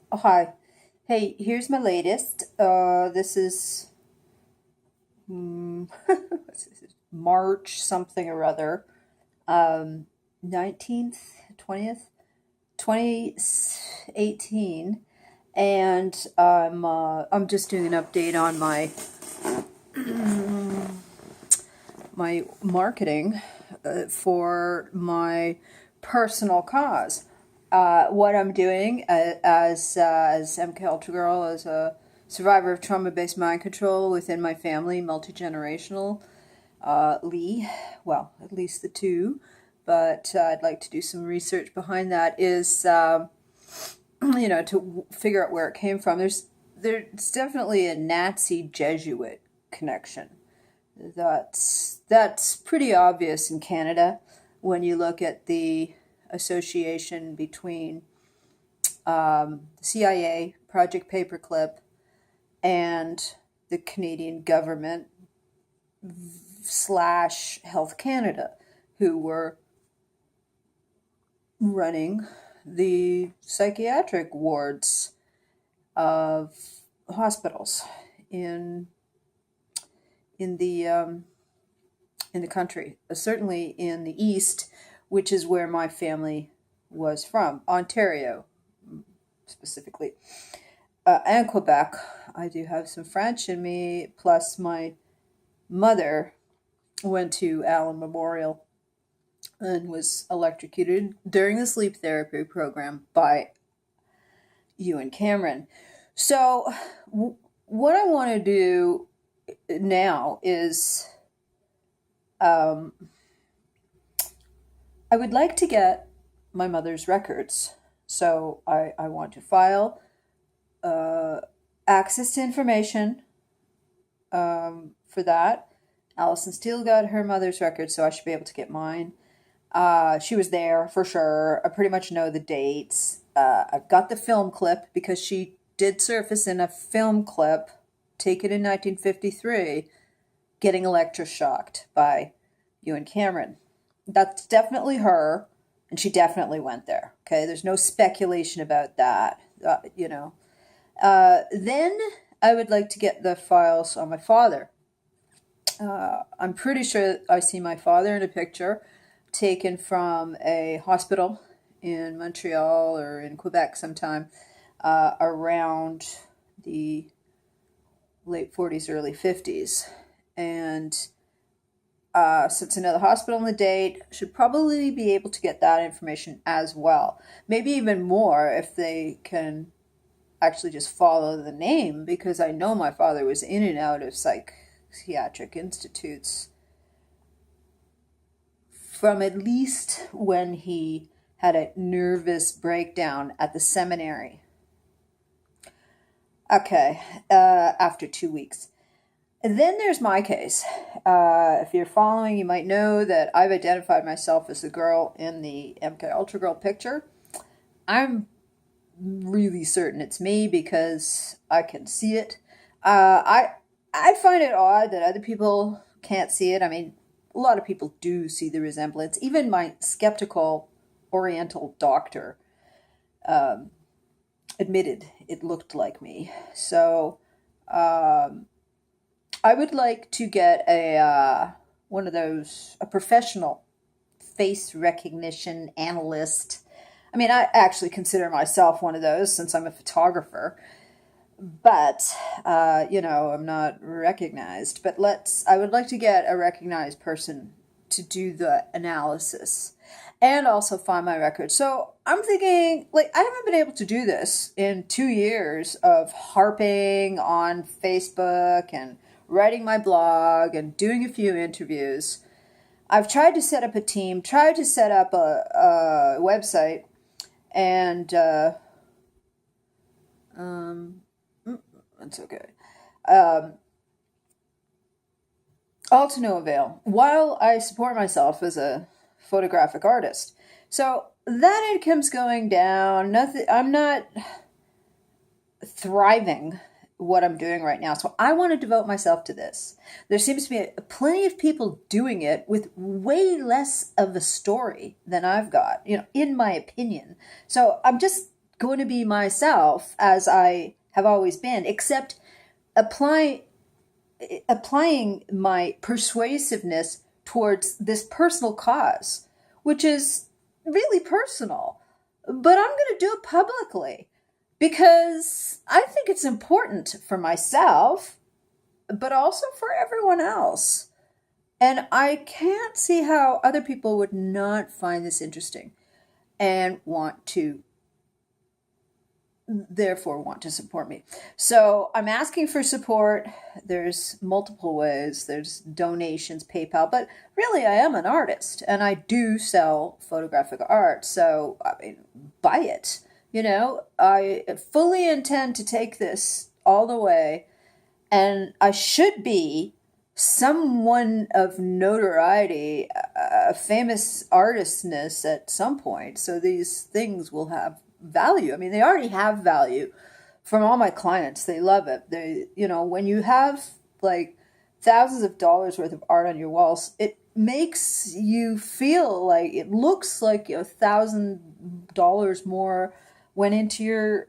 Oh, hi. Hey, here's my latest. This is what's this? March something or other. 19th, 20th, 2018. And I'm just doing an update on my marketing for my personal cause. What I'm doing as MK Ultra Girl, as a survivor of trauma-based mind control within my family, multi-generational, Lee, well, at least the two, but I'd like to do some research behind that, is, to figure out where it came from. There's definitely a Nazi Jesuit connection. That's pretty obvious in Canada when you look at the association between CIA, Project Paperclip, and the Canadian government slash Health Canada, who were running the psychiatric wards of hospitals in in the um, in the country, certainly in the East, which is where my family was from, Ontario specifically, and Quebec. I do have some French in me, plus my mother went to Allen Memorial and was electrocuted during the sleep therapy program by Ewan Cameron. So, what I want to do now is um, I would like to get my mother's records. So, I want to file uh, access to information for that. Allison Steele got her mother's records, so I should be able to get mine. She was there for sure. I pretty much know the dates. I've got the film clip because she did surface in a film clip taken in 1953, getting electroshocked by Ewan Cameron. That's definitely her, and she definitely went there. Okay, there's no speculation about that. Then I would like to get the files on my father. I'm pretty sure I see my father in a picture taken from a hospital in Montreal or in Quebec sometime around the late 40s, early 50s. And since I know the hospital and the date, should probably be able to get that information as well. Maybe even more if they can actually just follow the name, because I know my father was in and out of psychiatric institutes from at least when he had a nervous breakdown at the seminary. Okay, after 2 weeks. And then there's my case. If you're following, you might know that I've identified myself as the girl in the MK Ultra Girl picture. I'm really certain it's me because I can see it. I find it odd that other people can't see it. I mean, a lot of people do see the resemblance. Even my skeptical Oriental doctor um, admitted it looked like me. So um, I would like to get one of those, a professional face recognition analyst. I mean, I actually consider myself one of those since I'm a photographer, but I'm not recognized. But I would like to get a recognized person to do the analysis and also find my records. So I'm thinking, like, I haven't been able to do this in 2 years of harping on Facebook and writing my blog and doing a few interviews. I've tried to set up a team, tried to set up a website, and um, that's okay. Um, all to no avail, while I support myself as a photographic artist. So that income's going down. Nothing. I'm not thriving what I'm doing right now. So I want to devote myself to this. There seems to be plenty of people doing it with way less of a story than I've got, in my opinion. So I'm just going to be myself as I have always been, except applying my persuasiveness towards this personal cause, which is really personal. But I'm going to do it publicly because I think it's important for myself, but also for everyone else. And I can't see how other people would not find this interesting and therefore want to support me. So I'm asking for support. There's multiple ways. There's donations, PayPal, but really I am an artist and I do sell photographic art. So I mean, buy it. I fully intend to take this all the way, and I should be someone of notoriety, a famous artistness at some point. So these things will have value. I mean, they already have value from all my clients. They love it. When you have like thousands of dollars worth of art on your walls, it makes you feel like it looks like $1,000 more went into your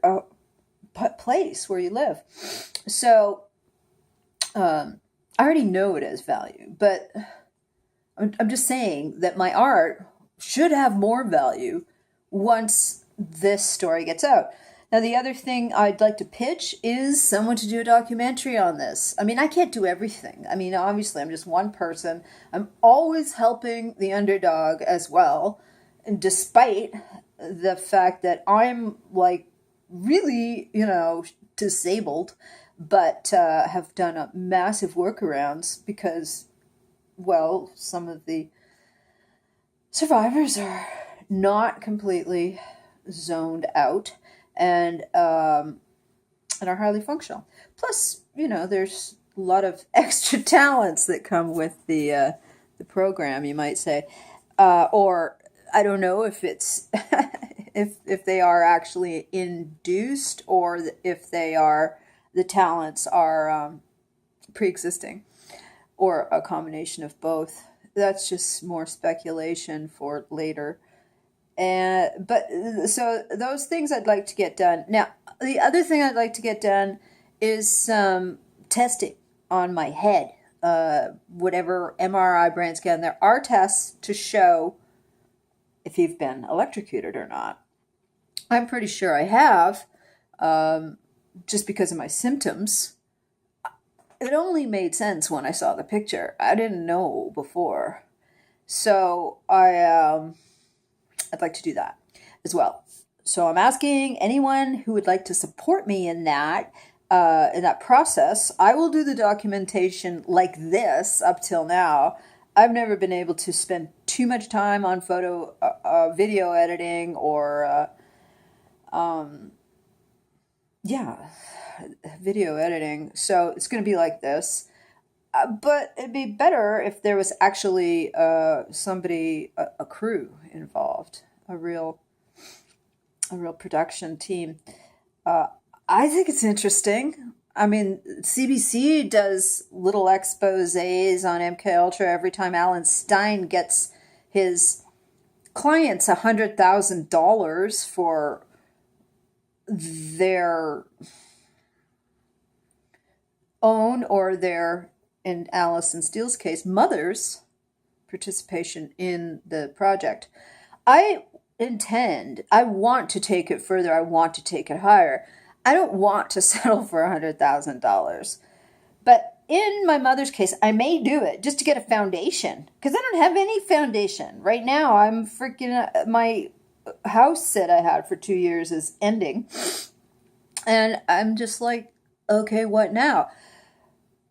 place where you live. So I already know it has value, but I'm just saying that my art should have more value once this story gets out. Now, the other thing I'd like to pitch is someone to do a documentary on this. I mean, I can't do everything. I mean, obviously, I'm just one person. I'm always helping the underdog as well, and despite the fact that I'm like really, disabled, but have done a massive workarounds because, well, some of the survivors are not completely zoned out and are highly functional. Plus, there's a lot of extra talents that come with the program, you might say, or I don't know if it's if they are actually induced or if the talents are pre-existing, or a combination of both. That's just more speculation for later. But so those things I'd like to get done. Now, the other thing I'd like to get done is some testing on my head, whatever MRI, brain scan. There are tests to show if you've been electrocuted or not. I'm pretty sure I have, just because of my symptoms. It only made sense when I saw the picture. I didn't know before. So I'd like to do that as well. So I'm asking anyone who would like to support me in that process. I will do the documentation like this up till now. I've never been able to spend too much time on video editing or, video editing. So it's going to be like this. But it'd be better if there was actually somebody, a crew involved, a real production team. I think it's interesting. I mean, CBC does little exposés on MKUltra every time Alan Stein gets his clients $100,000 for their own or their, in Alison Steele's case, mother's participation in the project. I want to take it further. I want to take it higher. I don't want to settle for $100,000. But in my mother's case, I may do it just to get a foundation, because I don't have any foundation. Right now, I'm freaking, my house that I had for 2 years is ending. And I'm just like, okay, what now?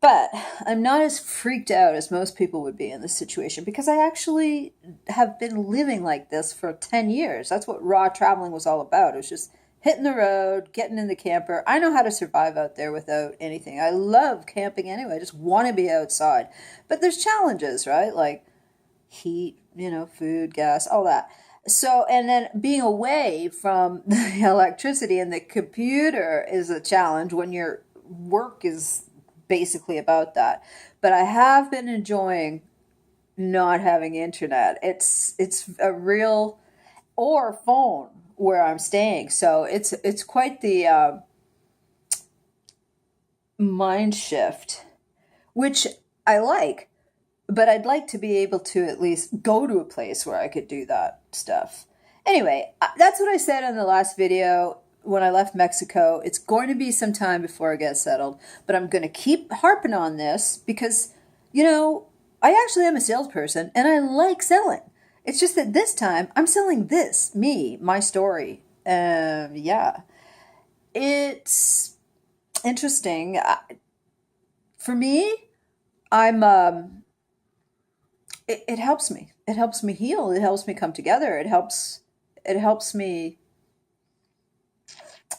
But I'm not as freaked out as most people would be in this situation, because I actually have been living like this for 10 years. That's what raw traveling was all about. It was just hitting the road, getting in the camper. I know how to survive out there without anything. I love camping anyway. I just want to be outside. But there's challenges, right? Like heat, food, gas, all that. So, and then being away from the electricity and the computer is a challenge when your work is basically about that. But I have been enjoying not having internet. It's a real, or phone. where I'm staying. So it's quite the mind shift, which I like, but I'd like to be able to at least go to a place where I could do that stuff. Anyway, that's what I said in the last video when I left Mexico. It's going to be some time before I get settled, but I'm going to keep harping on this because, you know, I actually am a salesperson and I like selling. It's just that this time I'm selling this, me, my story. Yeah, it's interesting. For me, I'm it helps me. It helps me heal. It helps me come together. It helps me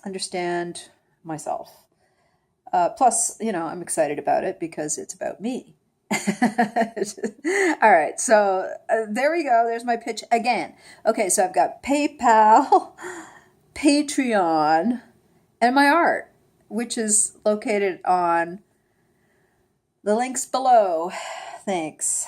understand myself. Plus, you know, I'm excited about it because it's about me. All right, so there we go. There's my pitch again. Okay, so I've got PayPal, Patreon, and my art, which is located on the links below. Thanks.